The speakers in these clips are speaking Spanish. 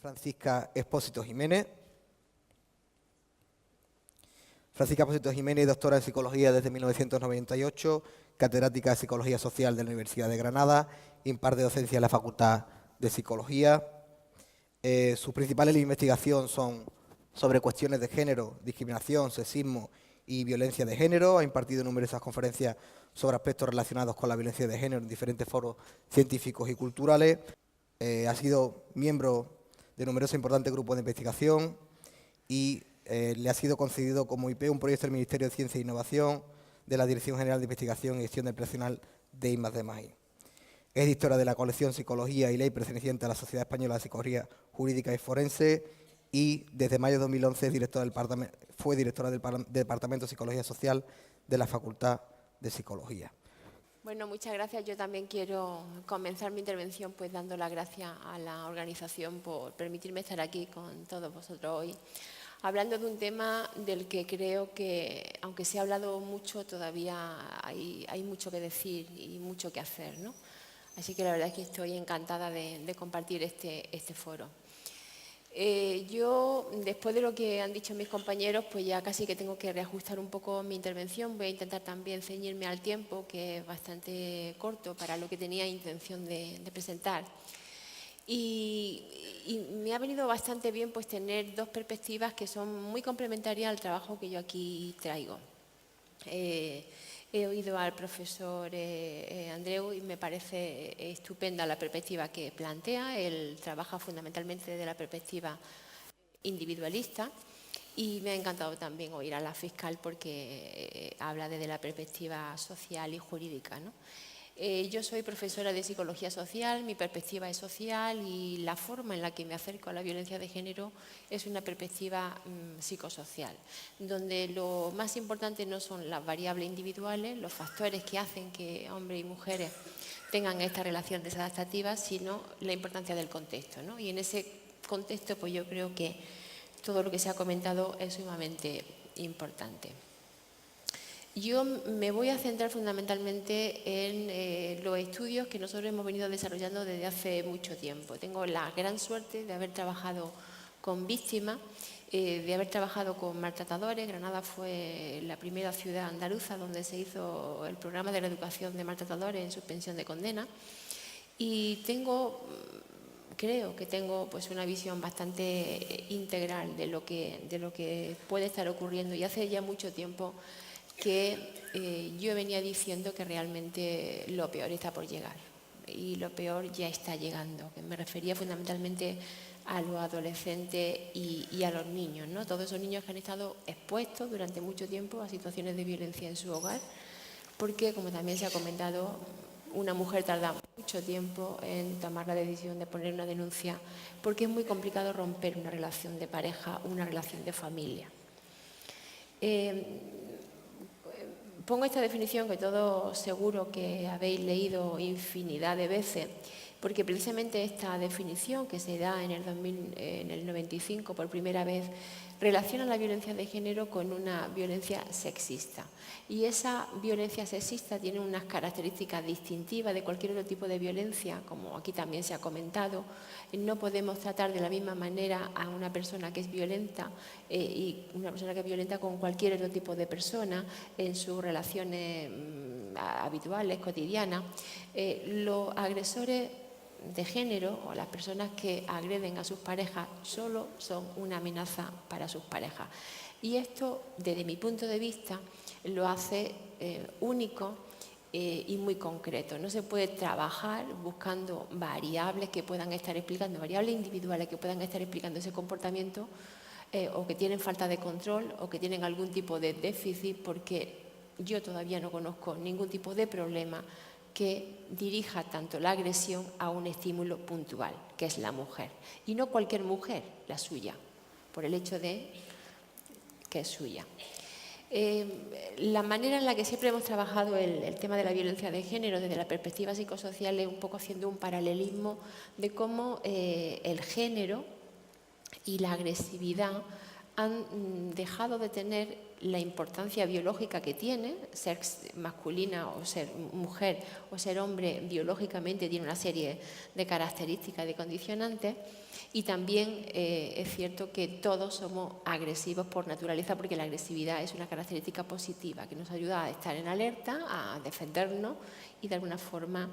Francisca Expósito Jiménez. Francisca Expósito Jiménez, doctora en Psicología desde 1998, catedrática de Psicología Social de la Universidad de Granada, imparte docencia en la Facultad de Psicología. Sus principales investigaciones son sobre cuestiones de género, discriminación, sexismo y violencia de género. Ha impartido numerosas conferencias sobre aspectos relacionados con la violencia de género en diferentes foros científicos y culturales. Ha sido miembro de numerosos importantes grupos de investigación y le ha sido concedido como IP un proyecto del Ministerio de Ciencia e Innovación de la Dirección General de Investigación y Gestión del Personal de I+D+I. Es directora de la colección Psicología y Ley perteneciente a la Sociedad Española de Psicología Jurídica y Forense y desde mayo de 2011 fue directora del Departamento de Psicología Social de la Facultad de Psicología. Bueno, muchas gracias. Yo también quiero comenzar mi intervención pues dando las gracias a la organización por permitirme estar aquí con todos vosotros hoy, hablando de un tema del que creo que, aunque se ha hablado mucho, todavía hay mucho que decir y mucho que hacer, ¿no? Así que la verdad es que estoy encantada de compartir este foro. Yo, después de lo que han dicho mis compañeros, pues ya casi que tengo que reajustar un poco mi intervención. Voy a intentar también ceñirme al tiempo, que es bastante corto para lo que tenía intención de presentar. Y me ha venido bastante bien pues tener dos perspectivas que son muy complementarias al trabajo que yo aquí traigo. He oído al profesor Andreu y me parece estupenda la perspectiva que plantea. Él trabaja fundamentalmente desde la perspectiva individualista y me ha encantado también oír a la fiscal porque habla desde la perspectiva social y jurídica, ¿no? Yo soy profesora de Psicología Social, mi perspectiva es social y la forma en la que me acerco a la violencia de género es una perspectiva psicosocial, donde lo más importante no son las variables individuales, los factores que hacen que hombres y mujeres tengan esta relación desadaptativa, sino la importancia del contexto, ¿no? Y en ese contexto pues yo creo que todo lo que se ha comentado es sumamente importante. Yo me voy a centrar fundamentalmente en los estudios que nosotros hemos venido desarrollando desde hace mucho tiempo. Tengo la gran suerte de haber trabajado con víctimas, de haber trabajado con maltratadores. Granada fue la primera ciudad andaluza donde se hizo el programa de reeducación de maltratadores en suspensión de condena. Y creo que tengo pues una visión bastante integral de lo que puede estar ocurriendo. Y hace ya mucho tiempo que yo venía diciendo que realmente lo peor está por llegar y lo peor ya está llegando, que me refería fundamentalmente a los adolescentes y a los niños, ¿no? Todos esos niños que han estado expuestos durante mucho tiempo a situaciones de violencia en su hogar, porque, como también se ha comentado, una mujer tarda mucho tiempo en tomar la decisión de poner una denuncia, porque es muy complicado romper una relación de pareja, una relación de familia. Pongo esta definición que todos seguro que habéis leído infinidad de veces, porque precisamente esta definición que se da en el 95 por primera vez relaciona la violencia de género con una violencia sexista. Y esa violencia sexista tiene unas características distintivas de cualquier otro tipo de violencia, como aquí también se ha comentado. No podemos tratar de la misma manera a una persona que es violenta y una persona que es violenta con cualquier otro tipo de persona en sus relaciones habituales, cotidianas. Los agresores de género o las personas que agreden a sus parejas solo son una amenaza para sus parejas. Y esto, desde mi punto de vista, lo hace único y muy concreto. No se puede trabajar buscando variables que puedan estar explicando, variables individuales que puedan estar explicando ese comportamiento o que tienen falta de control o que tienen algún tipo de déficit, porque yo todavía no conozco ningún tipo de problema que dirija tanto la agresión a un estímulo puntual, que es la mujer. Y no cualquier mujer, la suya, por el hecho de que es suya. La manera en la que siempre hemos trabajado el tema de la violencia de género desde la perspectiva psicosocial es un poco haciendo un paralelismo de cómo el género y la agresividad han dejado de tener la importancia biológica que tiene, ser masculina o ser mujer o ser hombre biológicamente tiene una serie de características, de condicionantes, y también es cierto que todos somos agresivos por naturaleza, porque la agresividad es una característica positiva que nos ayuda a estar en alerta, a defendernos y de alguna forma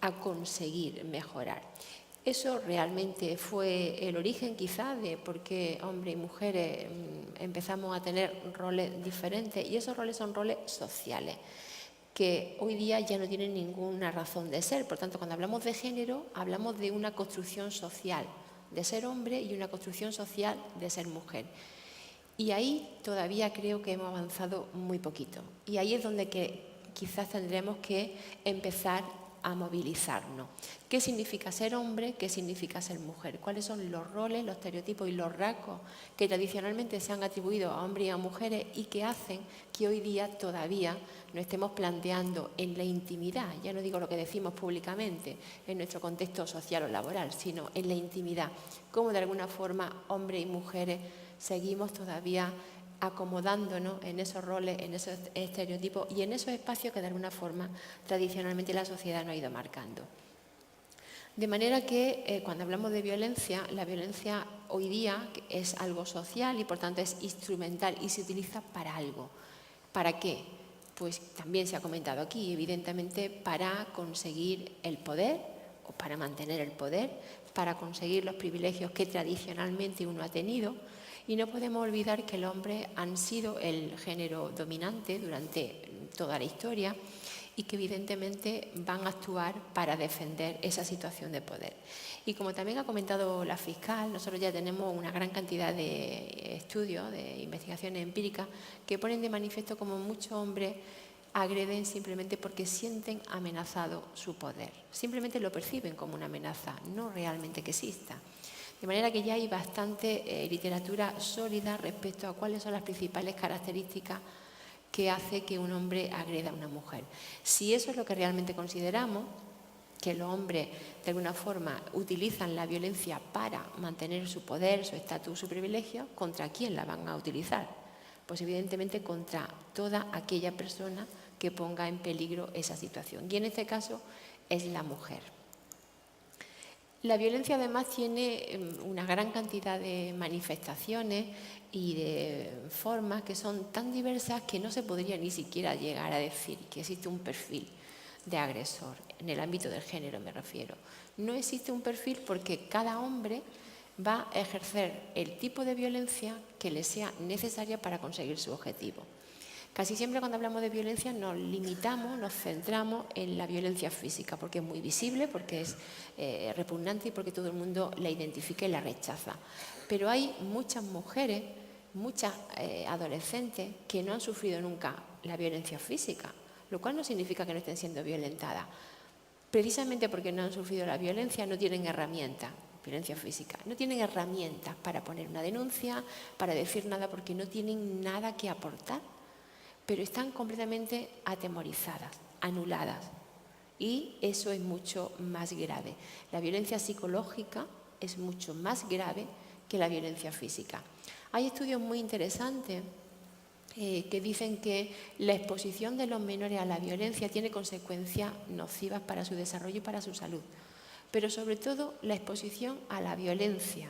a conseguir mejorar. Eso realmente fue el origen quizá de por qué hombres y mujeres empezamos a tener roles diferentes, y esos roles son roles sociales que hoy día ya no tienen ninguna razón de ser. Por tanto, cuando hablamos de género, hablamos de una construcción social de ser hombre y una construcción social de ser mujer. Y ahí todavía creo que hemos avanzado muy poquito. Y ahí es donde quizás tendremos que empezar a movilizarnos. ¿Qué significa ser hombre? ¿Qué significa ser mujer? ¿Cuáles son los roles, los estereotipos y los rasgos que tradicionalmente se han atribuido a hombres y a mujeres y que hacen que hoy día todavía nos estemos planteando en la intimidad, ya no digo lo que decimos públicamente en nuestro contexto social o laboral, sino en la intimidad, cómo de alguna forma hombres y mujeres seguimos todavía acomodándonos en esos roles, en esos estereotipos y en esos espacios que de alguna forma tradicionalmente la sociedad nos ha ido marcando. De manera que cuando hablamos de violencia, la violencia hoy día es algo social y por tanto es instrumental y se utiliza para algo. ¿Para qué? Pues también se ha comentado aquí, evidentemente para conseguir el poder o para mantener el poder, para conseguir los privilegios que tradicionalmente uno ha tenido. Y no podemos olvidar que los hombres han sido el género dominante durante toda la historia y que evidentemente van a actuar para defender esa situación de poder. Y como también ha comentado la fiscal, nosotros ya tenemos una gran cantidad de estudios, de investigaciones empíricas que ponen de manifiesto cómo muchos hombres agreden simplemente porque sienten amenazado su poder. Simplemente lo perciben como una amenaza, no realmente que exista. De manera que ya hay bastante literatura sólida respecto a cuáles son las principales características que hace que un hombre agreda a una mujer. Si eso es lo que realmente consideramos, que los hombres de alguna forma utilizan la violencia para mantener su poder, su estatus, su privilegio, ¿contra quién la van a utilizar? Pues evidentemente contra toda aquella persona que ponga en peligro esa situación. Y en este caso es la mujer. La violencia además tiene una gran cantidad de manifestaciones y de formas que son tan diversas que no se podría ni siquiera llegar a decir que existe un perfil de agresor, en el ámbito del género me refiero. No existe un perfil porque cada hombre va a ejercer el tipo de violencia que le sea necesaria para conseguir su objetivo. Casi siempre cuando hablamos de violencia nos limitamos, nos centramos en la violencia física, porque es muy visible, porque es repugnante y porque todo el mundo la identifica y la rechaza. Pero hay muchas mujeres, muchas adolescentes que no han sufrido nunca la violencia física, lo cual no significa que no estén siendo violentadas. Precisamente porque no han sufrido la violencia no tienen herramientas, violencia física, no tienen herramientas para poner una denuncia, para decir nada, porque no tienen nada que aportar. Pero están completamente atemorizadas, anuladas. Y eso es mucho más grave. La violencia psicológica es mucho más grave que la violencia física. Hay estudios muy interesantes que dicen que la exposición de los menores a la violencia tiene consecuencias nocivas para su desarrollo y para su salud. Pero sobre todo la exposición a la violencia,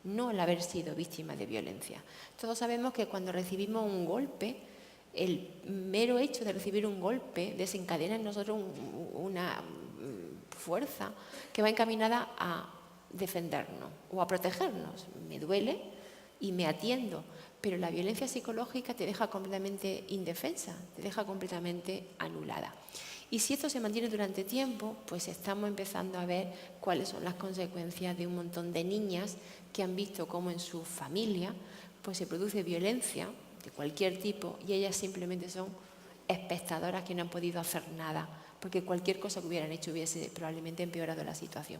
no el haber sido víctima de violencia. Todos sabemos que cuando recibimos un golpe, el mero hecho de recibir un golpe desencadena en nosotros una fuerza que va encaminada a defendernos o a protegernos. Me duele y me atiendo, pero la violencia psicológica te deja completamente indefensa, te deja completamente anulada. Y si esto se mantiene durante tiempo, pues estamos empezando a ver cuáles son las consecuencias de un montón de niñas que han visto cómo en su familia pues se produce violencia de cualquier tipo y ellas simplemente son espectadoras que no han podido hacer nada porque cualquier cosa que hubieran hecho hubiese probablemente empeorado la situación.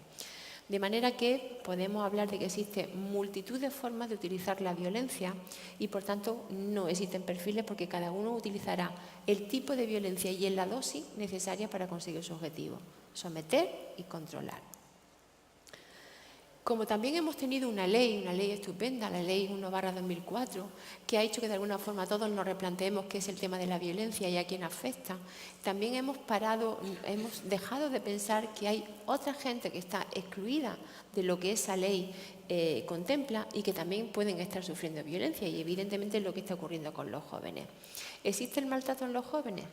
De manera que podemos hablar de que existe multitud de formas de utilizar la violencia y por tanto no existen perfiles porque cada uno utilizará el tipo de violencia y en la dosis necesaria para conseguir su objetivo, someter y controlar. Como también hemos tenido una ley estupenda, la Ley 1/2004, que ha hecho que de alguna forma todos nos replanteemos qué es el tema de la violencia y a quién afecta, también hemos dejado de pensar que hay otra gente que está excluida de lo que esa ley contempla y que también pueden estar sufriendo violencia, y evidentemente es lo que está ocurriendo con los jóvenes. ¿Existe el maltrato en los jóvenes?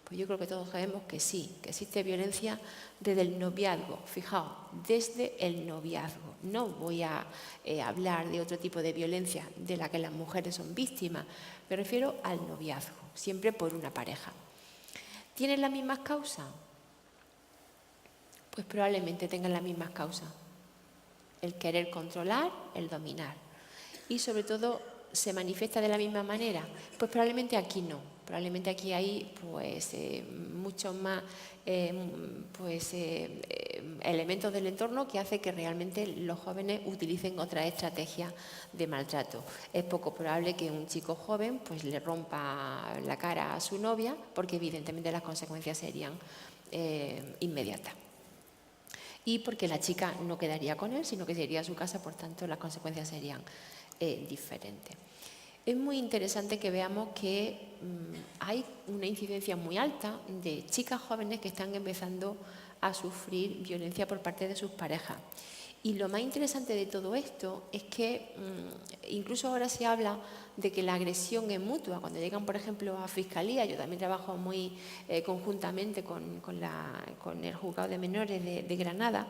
Pues yo creo que todos sabemos que sí, que existe violencia desde el noviazgo. Fijaos, desde el noviazgo. No voy a hablar de otro tipo de violencia de la que las mujeres son víctimas. Me refiero al noviazgo, siempre por una pareja. ¿Tienen las mismas causas? Pues probablemente tengan las mismas causas. El querer controlar, el dominar. Y sobre todo, ¿se manifiesta de la misma manera? Pues probablemente aquí no. Probablemente aquí hay muchos más elementos del entorno que hace que realmente los jóvenes utilicen otras estrategias de maltrato. Es poco probable que un chico joven pues le rompa la cara a su novia, porque evidentemente las consecuencias serían inmediatas. Y porque la chica no quedaría con él, sino que se iría a su casa, por tanto las consecuencias serían diferentes. Es muy interesante que veamos que hay una incidencia muy alta de chicas jóvenes que están empezando a sufrir violencia por parte de sus parejas. Y lo más interesante de todo esto es que incluso ahora se habla de que la agresión es mutua. Cuando llegan, por ejemplo, a Fiscalía, yo también trabajo muy conjuntamente con el Juzgado de Menores de Granada,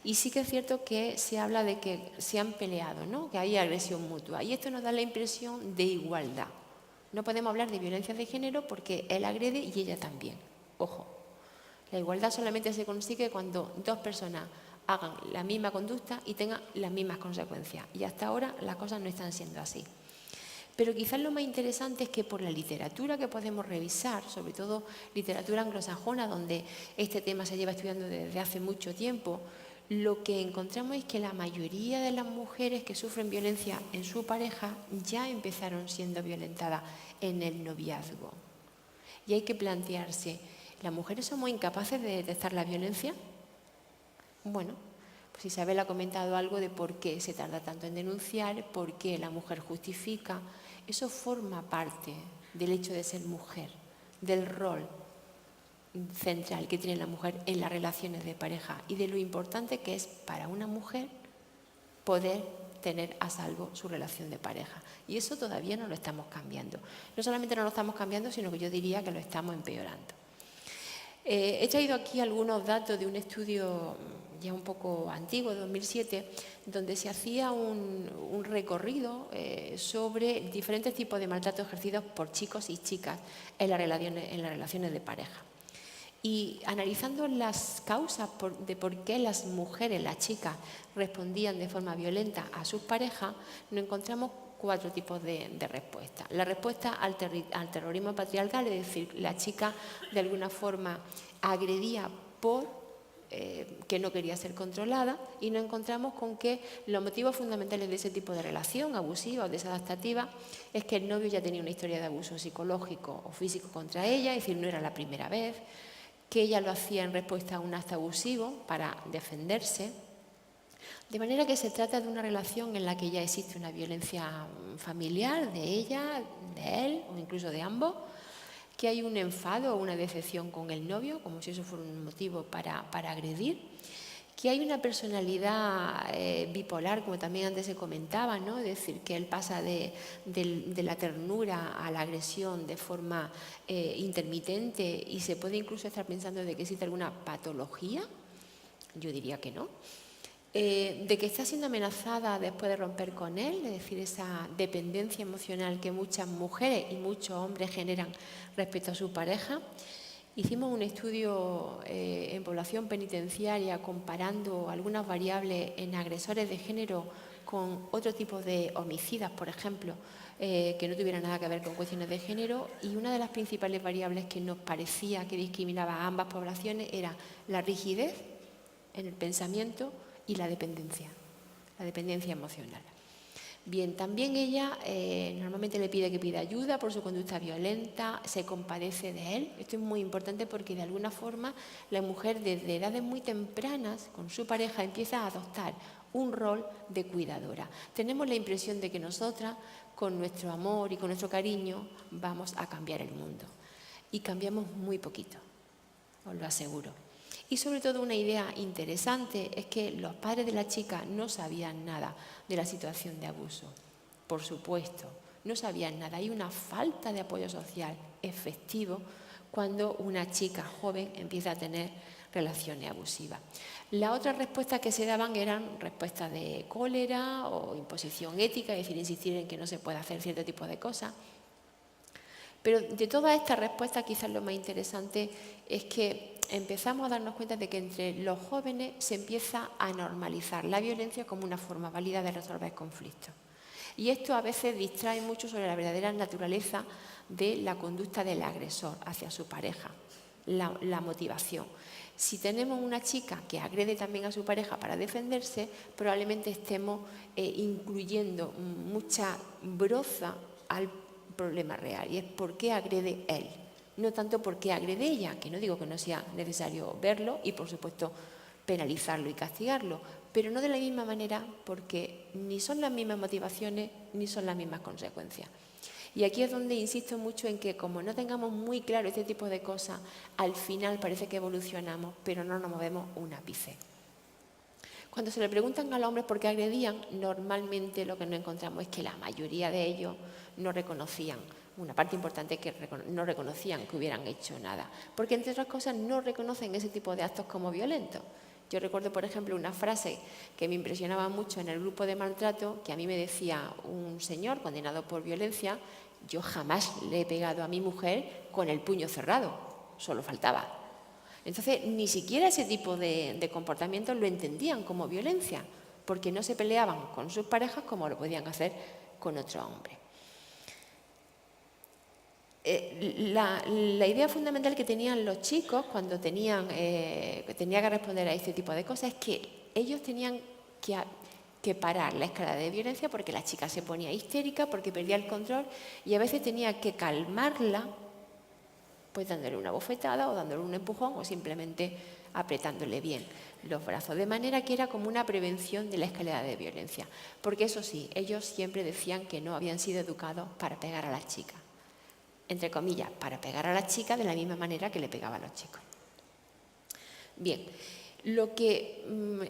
y sí que es cierto que se habla de que se han peleado, ¿no? Que hay agresión mutua. Y esto nos da la impresión de igualdad. No podemos hablar de violencia de género porque él agrede y ella también. Ojo, la igualdad solamente se consigue cuando dos personas hagan la misma conducta y tengan las mismas consecuencias. Y hasta ahora las cosas no están siendo así. Pero quizás lo más interesante es que por la literatura que podemos revisar, sobre todo literatura anglosajona, donde este tema se lleva estudiando desde hace mucho tiempo, lo que encontramos es que la mayoría de las mujeres que sufren violencia en su pareja ya empezaron siendo violentadas en el noviazgo. Y hay que plantearse, ¿las mujeres somos incapaces de detectar la violencia? Bueno, pues Isabel ha comentado algo de por qué se tarda tanto en denunciar, por qué la mujer justifica. Eso forma parte del hecho de ser mujer, del rol central que tiene la mujer en las relaciones de pareja y de lo importante que es para una mujer poder tener a salvo su relación de pareja. Y eso todavía no lo estamos cambiando. No solamente no lo estamos cambiando, sino que yo diría que lo estamos empeorando. He traído aquí algunos datos de un estudio ya un poco antiguo, de 2007, donde se hacía un recorrido sobre diferentes tipos de maltrato ejercidos por chicos y chicas en las relaciones de pareja. Y analizando las causas de por qué las mujeres, las chicas, respondían de forma violenta a sus parejas, nos encontramos 4 tipos de respuestas. La respuesta al terrorismo patriarcal, es decir, la chica de alguna forma agredía por que no quería ser controlada, y nos encontramos con que los motivos fundamentales de ese tipo de relación abusiva o desadaptativa es que el novio ya tenía una historia de abuso psicológico o físico contra ella, es decir, no era la primera vez, que ella lo hacía en respuesta a un acto abusivo para defenderse. De manera que se trata de una relación en la que ya existe una violencia familiar de ella, de él o incluso de ambos, que hay un enfado o una decepción con el novio, como si eso fuera un motivo para agredir, que hay una personalidad bipolar, como también antes se comentaba, ¿no? Es decir, que él pasa de la ternura a la agresión de forma intermitente, y se puede incluso estar pensando de que existe alguna patología. Yo diría que no. De que está siendo amenazada después de romper con él, es decir, esa dependencia emocional que muchas mujeres y muchos hombres generan respecto a su pareja. Hicimos un estudio en población penitenciaria comparando algunas variables en agresores de género con otro tipo de homicidas, por ejemplo, que no tuvieran nada que ver con cuestiones de género, y una de las principales variables que nos parecía que discriminaba a ambas poblaciones era la rigidez en el pensamiento y la dependencia emocional. Bien, también ella normalmente le pide que pida ayuda por su conducta violenta, se compadece de él. Esto es muy importante porque de alguna forma la mujer desde edades muy tempranas con su pareja empieza a adoptar un rol de cuidadora. Tenemos la impresión de que nosotras, con nuestro amor y con nuestro cariño, vamos a cambiar el mundo. Y cambiamos muy poquito, os lo aseguro. Y sobre todo una idea interesante es que los padres de la chica no sabían nada de la situación de abuso. Por supuesto, no sabían nada. Hay una falta de apoyo social efectivo cuando una chica joven empieza a tener relaciones abusivas. La otra respuesta que se daban eran respuestas de cólera o imposición ética, es decir, insistir en que no se puede hacer cierto tipo de cosas. Pero de todas estas respuestas, quizás lo más interesante es que empezamos a darnos cuenta de que entre los jóvenes se empieza a normalizar la violencia como una forma válida de resolver conflictos. Y esto a veces distrae mucho sobre la verdadera naturaleza de la conducta del agresor hacia su pareja, la motivación. Si tenemos una chica que agrede también a su pareja para defenderse, probablemente estemos incluyendo mucha broza al problema real, y es por qué agrede él, no tanto por qué agrede ella, que no digo que no sea necesario verlo y, por supuesto, penalizarlo y castigarlo, pero no de la misma manera porque ni son las mismas motivaciones ni son las mismas consecuencias. Y aquí es donde insisto mucho en que como no tengamos muy claro este tipo de cosas, al final parece que evolucionamos, pero no nos movemos un ápice. Cuando se le preguntan a los hombres por qué agredían, normalmente lo que nos encontramos es que la mayoría de ellos no reconocían, una parte importante que no reconocían que hubieran hecho nada, porque entre otras cosas no reconocen ese tipo de actos como violentos. Yo recuerdo, por ejemplo, una frase que me impresionaba mucho en el grupo de maltrato, que a mí me decía un señor condenado por violencia: yo jamás le he pegado a mi mujer con el puño cerrado, solo faltaba. Entonces, ni siquiera ese tipo de comportamientos lo entendían como violencia, porque no se peleaban con sus parejas como lo podían hacer con otro hombre. La idea fundamental que tenían los chicos cuando tenía que responder a este tipo de cosas es que ellos tenían que parar la escalada de violencia porque la chica se ponía histérica, porque perdía el control, y a veces tenía que calmarla pues dándole una bofetada o dándole un empujón o simplemente apretándole bien los brazos, de manera que era como una prevención de la escalada de violencia. Porque eso sí, ellos siempre decían que no habían sido educados para pegar a las chicas, entre comillas, para pegar a las chicas de la misma manera que le pegaban a los chicos. Bien, lo que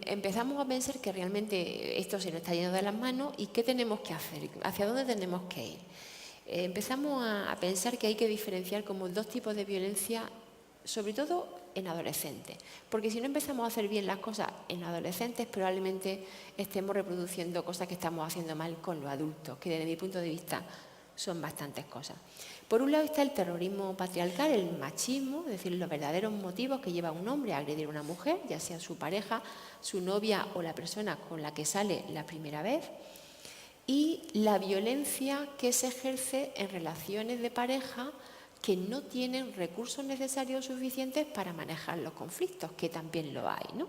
empezamos a pensar que realmente esto se nos está yendo de las manos y qué tenemos que hacer, hacia dónde tenemos que ir. Empezamos a pensar que hay que diferenciar como dos tipos de violencia, sobre todo en adolescentes, porque si no empezamos a hacer bien las cosas en adolescentes, probablemente estemos reproduciendo cosas que estamos haciendo mal con los adultos, que desde mi punto de vista son bastantes cosas. Por un lado está el terrorismo patriarcal, el machismo, es decir, los verdaderos motivos que lleva a un hombre a agredir a una mujer, ya sea su pareja, su novia o la persona con la que sale la primera vez. Y la violencia que se ejerce en relaciones de pareja que no tienen recursos necesarios suficientes para manejar los conflictos, que también lo hay, ¿no?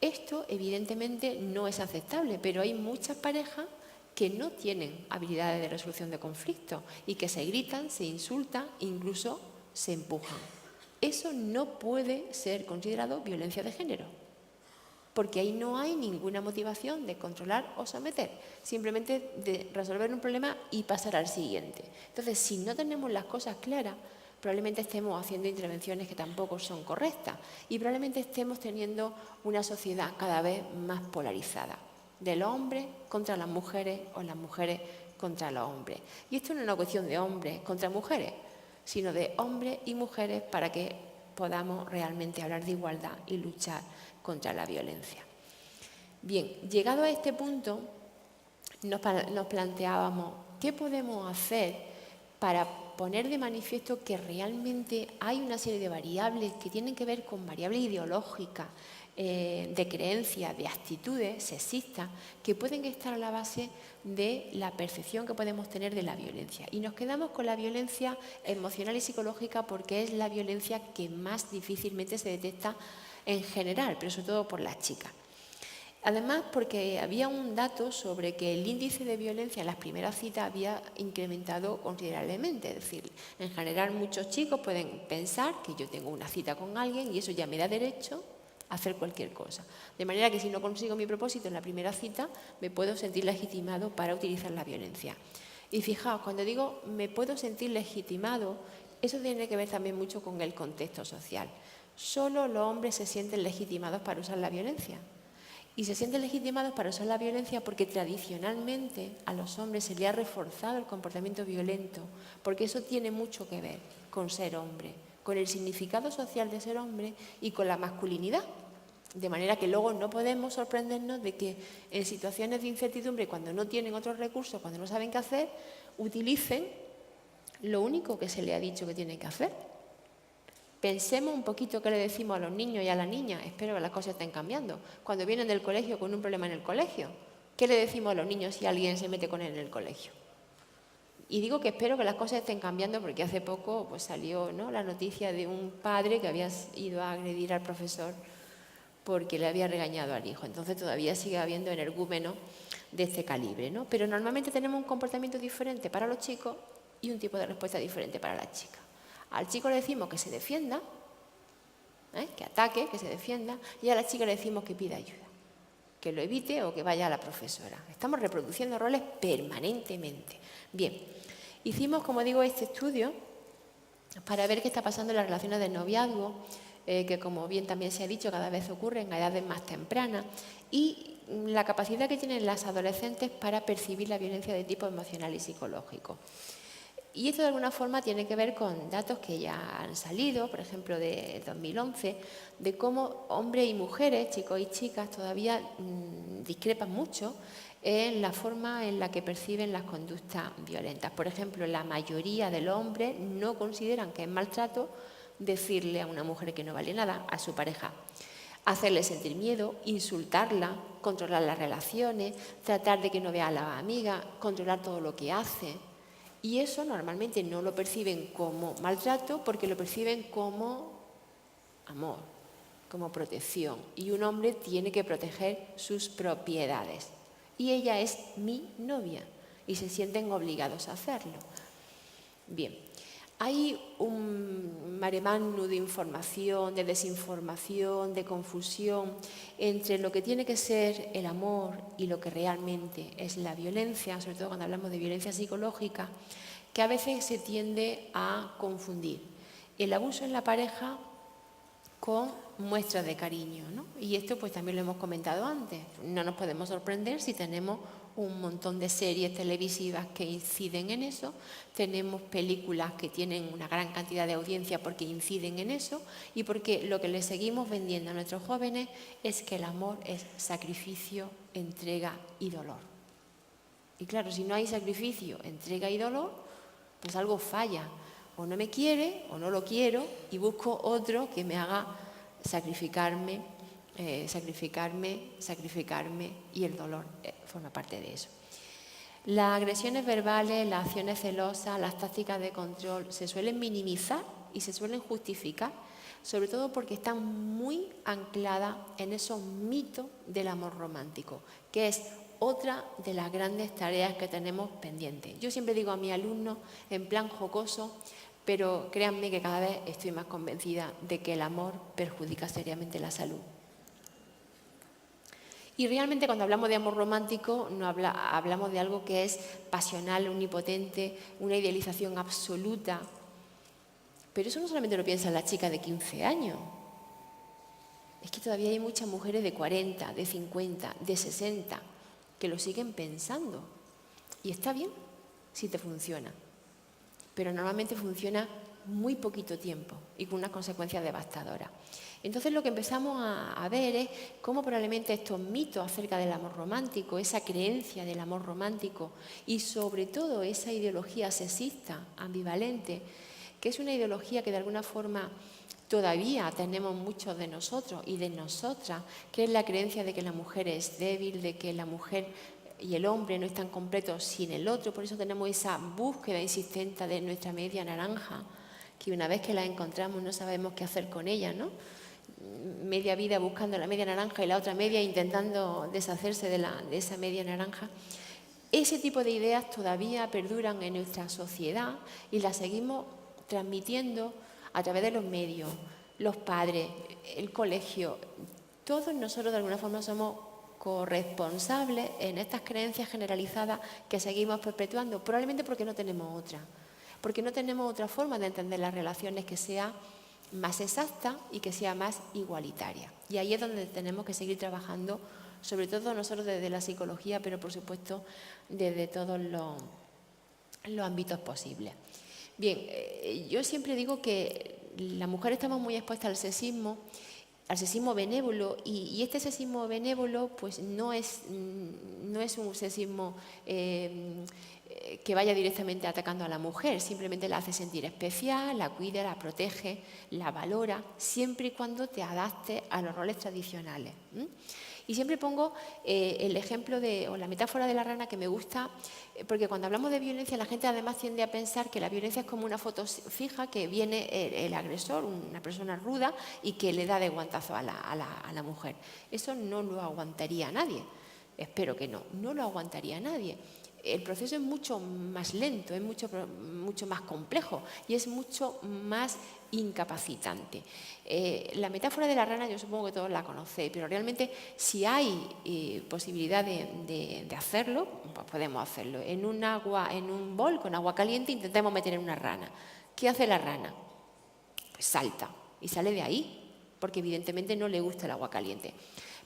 Esto evidentemente no es aceptable, pero hay muchas parejas que no tienen habilidades de resolución de conflictos y que se gritan, se insultan, incluso se empujan. Eso no puede ser considerado violencia de género, porque ahí no hay ninguna motivación de controlar o someter, simplemente de resolver un problema y pasar al siguiente. Entonces, si no tenemos las cosas claras, probablemente estemos haciendo intervenciones que tampoco son correctas y probablemente estemos teniendo una sociedad cada vez más polarizada, de los hombres contra las mujeres o las mujeres contra los hombres. Y esto no es una cuestión de hombres contra mujeres, sino de hombres y mujeres para que podamos realmente hablar de igualdad y luchar contra la violencia. Bien, llegado a este punto, nos planteábamos qué podemos hacer para poner de manifiesto que realmente hay una serie de variables que tienen que ver con variables ideológicas, de creencias, de actitudes sexistas, que pueden estar a la base de la percepción que podemos tener de la violencia. Y nos quedamos con la violencia emocional y psicológica porque es la violencia que más difícilmente se detecta en general, pero sobre todo por las chicas. Además, porque había un dato sobre que el índice de violencia en las primeras citas había incrementado considerablemente. Es decir, en general muchos chicos pueden pensar que yo tengo una cita con alguien y eso ya me da derecho hacer cualquier cosa. De manera que si no consigo mi propósito en la primera cita, me puedo sentir legitimado para utilizar la violencia. Y fijaos, cuando digo me puedo sentir legitimado, eso tiene que ver también mucho con el contexto social. Solo los hombres se sienten legitimados para usar la violencia. Y se sienten legitimados para usar la violencia porque tradicionalmente a los hombres se les ha reforzado el comportamiento violento, porque eso tiene mucho que ver con ser hombre, con el significado social de ser hombre y con la masculinidad. De manera que luego no podemos sorprendernos de que en situaciones de incertidumbre, cuando no tienen otros recursos, cuando no saben qué hacer, utilicen lo único que se les ha dicho que tienen que hacer. Pensemos un poquito qué le decimos a los niños y a las niñas. Espero que las cosas estén cambiando. Cuando vienen del colegio con un problema en el colegio, ¿qué le decimos a los niños si alguien se mete con él en el colegio? Y digo que espero que las cosas estén cambiando porque hace poco pues, salió, ¿no?, la noticia de un padre que había ido a agredir al profesor porque le había regañado al hijo. Entonces todavía sigue habiendo energúmenos de este calibre, ¿no? Pero normalmente tenemos un comportamiento diferente para los chicos y un tipo de respuesta diferente para las chicas. Al chico le decimos que se defienda, que ataque, que se defienda, y a la chica le decimos que pida ayuda, que lo evite o que vaya a la profesora. Estamos reproduciendo roles permanentemente. Bien, hicimos, como digo, este estudio para ver qué está pasando en las relaciones de noviazgo, que como bien también se ha dicho, cada vez ocurren a edades más tempranas, y la capacidad que tienen las adolescentes para percibir la violencia de tipo emocional y psicológico. Y esto de alguna forma tiene que ver con datos que ya han salido, por ejemplo de 2011, de cómo hombres y mujeres, chicos y chicas, todavía discrepan mucho en la forma en la que perciben las conductas violentas. Por ejemplo, la mayoría de los hombres no consideran que es maltrato decirle a una mujer que no vale nada, a su pareja. Hacerle sentir miedo, insultarla, controlar las relaciones, tratar de que no vea a la amiga, controlar todo lo que hace. Y eso normalmente no lo perciben como maltrato porque lo perciben como amor, como protección. Y un hombre tiene que proteger sus propiedades. Y ella es mi novia y se sienten obligados a hacerlo. Bien, hay un mare magnum de información, de desinformación, de confusión entre lo que tiene que ser el amor y lo que realmente es la violencia, sobre todo cuando hablamos de violencia psicológica, que a veces se tiende a confundir el abuso en la pareja con muestras de cariño, ¿no? Y esto pues también lo hemos comentado antes. No nos podemos sorprender si tenemos un montón de series televisivas que inciden en eso, tenemos películas que tienen una gran cantidad de audiencia porque inciden en eso y porque lo que les seguimos vendiendo a nuestros jóvenes es que el amor es sacrificio, entrega y dolor. Y claro, si no hay sacrificio, entrega y dolor, pues algo falla. O no me quiere o no lo quiero y busco otro que me haga sacrificarme y el dolor forma parte de eso. Las agresiones verbales, las acciones celosas, las tácticas de control se suelen minimizar y se suelen justificar, sobre todo porque están muy ancladas en esos mitos del amor romántico, que es otra de las grandes tareas que tenemos pendientes. Yo siempre digo a mis alumnos, en plan jocoso, pero créanme que cada vez estoy más convencida de que el amor perjudica seriamente la salud. Y realmente cuando hablamos de amor romántico no hablamos de algo que es pasional, omnipotente, una idealización absoluta. Pero eso no solamente lo piensan las chicas de 15 años. Es que todavía hay muchas mujeres de 40, de 50, de 60 que lo siguen pensando. Y está bien si te funciona. Pero normalmente funciona muy poquito tiempo y con unas consecuencias devastadoras. Entonces lo que empezamos a ver es cómo probablemente estos mitos acerca del amor romántico, esa creencia del amor romántico y sobre todo esa ideología sexista, ambivalente, que es una ideología que de alguna forma todavía tenemos muchos de nosotros y de nosotras, que es la creencia de que la mujer es débil, de que la mujer y el hombre no están completos sin el otro, por eso tenemos esa búsqueda insistente de nuestra media naranja, que una vez que la encontramos no sabemos qué hacer con ella, ¿no? Media vida buscando la media naranja y la otra media intentando deshacerse de esa media naranja. Ese tipo de ideas todavía perduran en nuestra sociedad y las seguimos transmitiendo a través de los medios. los padres, el colegio, todos nosotros de alguna forma somos corresponsables en estas creencias generalizadas que seguimos perpetuando, probablemente porque no tenemos otra forma de entender las relaciones que sea más exacta y que sea más igualitaria. Y ahí es donde tenemos que seguir trabajando, sobre todo nosotros desde la psicología, pero por supuesto desde todos los ámbitos posibles. Bien, yo siempre digo que las mujeres estamos muy expuestas al sexismo benévolo, y este sexismo benévolo pues no es un sexismo que vaya directamente atacando a la mujer, simplemente la hace sentir especial, la cuida, la protege, la valora, siempre y cuando te adaptes a los roles tradicionales. Y siempre pongo el ejemplo o la metáfora de la rana, que me gusta, porque cuando hablamos de violencia la gente además tiende a pensar que la violencia es como una foto fija, que viene el agresor, una persona ruda, y que le da de guantazo a la mujer. Eso no lo aguantaría nadie, espero que no lo aguantaría nadie. El proceso es mucho más lento, es mucho más complejo y es mucho más incapacitante. La metáfora de la rana yo supongo que todos la conocéis, pero realmente si hay posibilidad de hacerlo, pues podemos hacerlo. En un bol con agua caliente intentemos meter en una rana. ¿Qué hace la rana? Pues salta y sale de ahí, porque evidentemente no le gusta el agua caliente.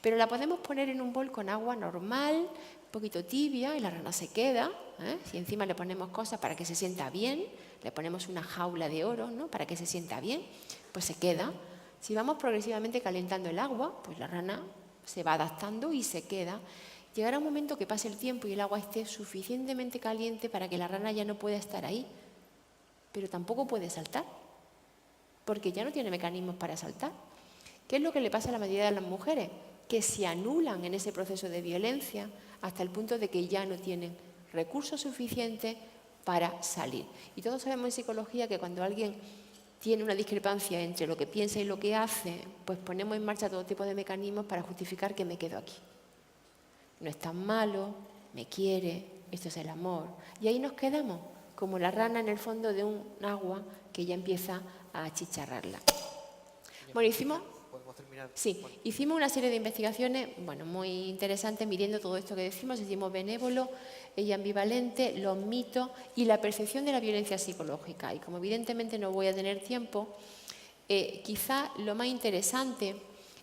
Pero la podemos poner en un bol con agua normal, un poquito tibia, y la rana se queda. Si encima le ponemos cosas para que se sienta bien, le ponemos una jaula de oro, ¿no?, para que se sienta bien, pues se queda. Si vamos progresivamente calentando el agua, pues la rana se va adaptando y se queda. Llegará un momento que pase el tiempo y el agua esté suficientemente caliente para que la rana ya no pueda estar ahí, pero tampoco puede saltar, porque ya no tiene mecanismos para saltar. ¿Qué es lo que le pasa a la mayoría de las mujeres? Que se anulan en ese proceso de violencia hasta el punto de que ya no tienen recursos suficientes para salir. Y todos sabemos en psicología que cuando alguien tiene una discrepancia entre lo que piensa y lo que hace, pues ponemos en marcha todo tipo de mecanismos para justificar que me quedo aquí. No es tan malo, me quiere, esto es el amor. Y ahí nos quedamos, como la rana en el fondo de un agua que ya empieza a achicharrarla. Bueno, hicimos una serie de investigaciones muy interesantes midiendo todo esto que decimos, decimos benévolo y ambivalente, los mitos y la percepción de la violencia psicológica. Y como evidentemente no voy a tener tiempo, quizá lo más interesante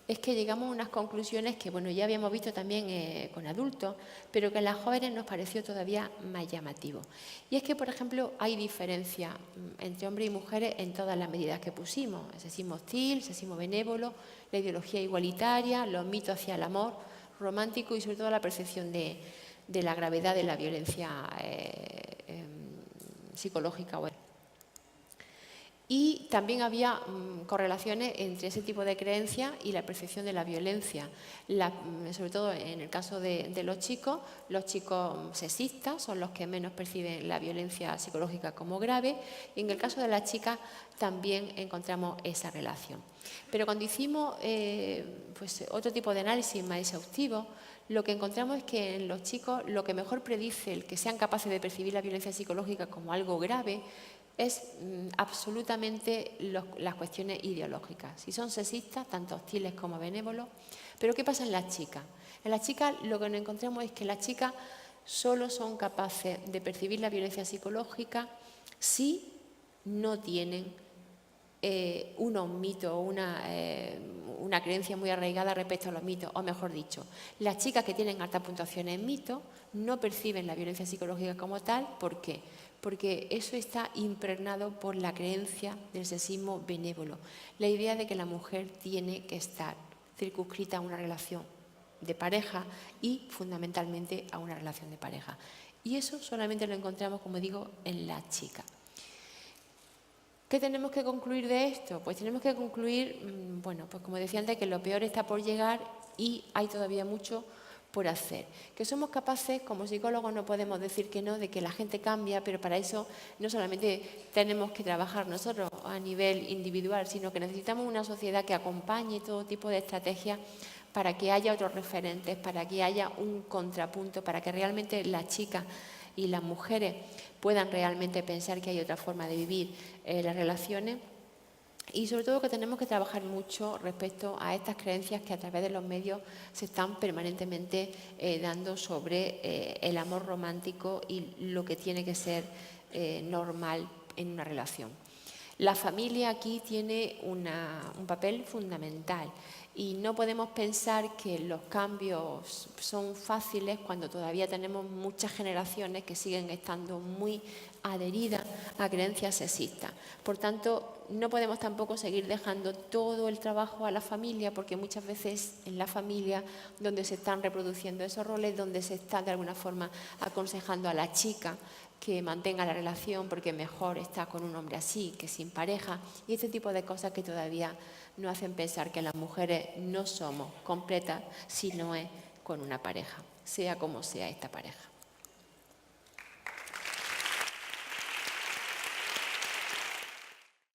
es que llegamos a unas conclusiones que ya habíamos visto también con adultos, pero que en las jóvenes nos pareció todavía más llamativo. Y es que, por ejemplo, hay diferencia entre hombres y mujeres en todas las medidas que pusimos: el sexismo hostil, el sexismo benévolo, la ideología igualitaria, los mitos hacia el amor romántico y sobre todo la percepción de la gravedad de la violencia psicológica. Y también había correlaciones entre ese tipo de creencias y la percepción de la violencia. Sobre todo en el caso de los chicos sexistas son los que menos perciben la violencia psicológica como grave, y en el caso de las chicas también encontramos esa relación. Pero cuando hicimos otro tipo de análisis más exhaustivo, lo que encontramos es que en los chicos lo que mejor predice el que sean capaces de percibir la violencia psicológica como algo grave es absolutamente las cuestiones ideológicas. Si son sexistas, tanto hostiles como benévolos. Pero ¿qué pasa en las chicas? En las chicas lo que nos encontramos es que las chicas solo son capaces de percibir la violencia psicológica si no tienen unos mitos o una creencia muy arraigada respecto a los mitos. O mejor dicho, las chicas que tienen altas puntuaciones en mitos no perciben la violencia psicológica como tal. ¿Por qué? Porque eso está impregnado por la creencia del sexismo benévolo. La idea de que la mujer tiene que estar circunscrita a una relación de pareja y fundamentalmente a una relación de pareja. Y eso solamente lo encontramos, como digo, en las chicas. ¿Qué tenemos que concluir de esto? Pues tenemos que concluir, pues como decía antes, que lo peor está por llegar y hay todavía mucho por hacer. Que somos capaces, como psicólogos no podemos decir que no, de que la gente cambia, pero para eso no solamente tenemos que trabajar nosotros a nivel individual, sino que necesitamos una sociedad que acompañe todo tipo de estrategias para que haya otros referentes, para que haya un contrapunto, para que realmente las chicas y las mujeres puedan realmente pensar que hay otra forma de vivir las relaciones. Y sobre todo que tenemos que trabajar mucho respecto a estas creencias que a través de los medios se están permanentemente dando sobre el amor romántico y lo que tiene que ser normal en una relación. La familia aquí tiene un papel fundamental y no podemos pensar que los cambios son fáciles cuando todavía tenemos muchas generaciones que siguen estando muy adheridas a creencias sexistas. Por tanto, no podemos tampoco seguir dejando todo el trabajo a la familia, porque muchas veces en la familia donde se están reproduciendo esos roles, donde se está de alguna forma aconsejando a la chica que mantenga la relación porque mejor está con un hombre así que sin pareja, y este tipo de cosas que todavía nos hacen pensar que las mujeres no somos completas si no es con una pareja, sea como sea esta pareja.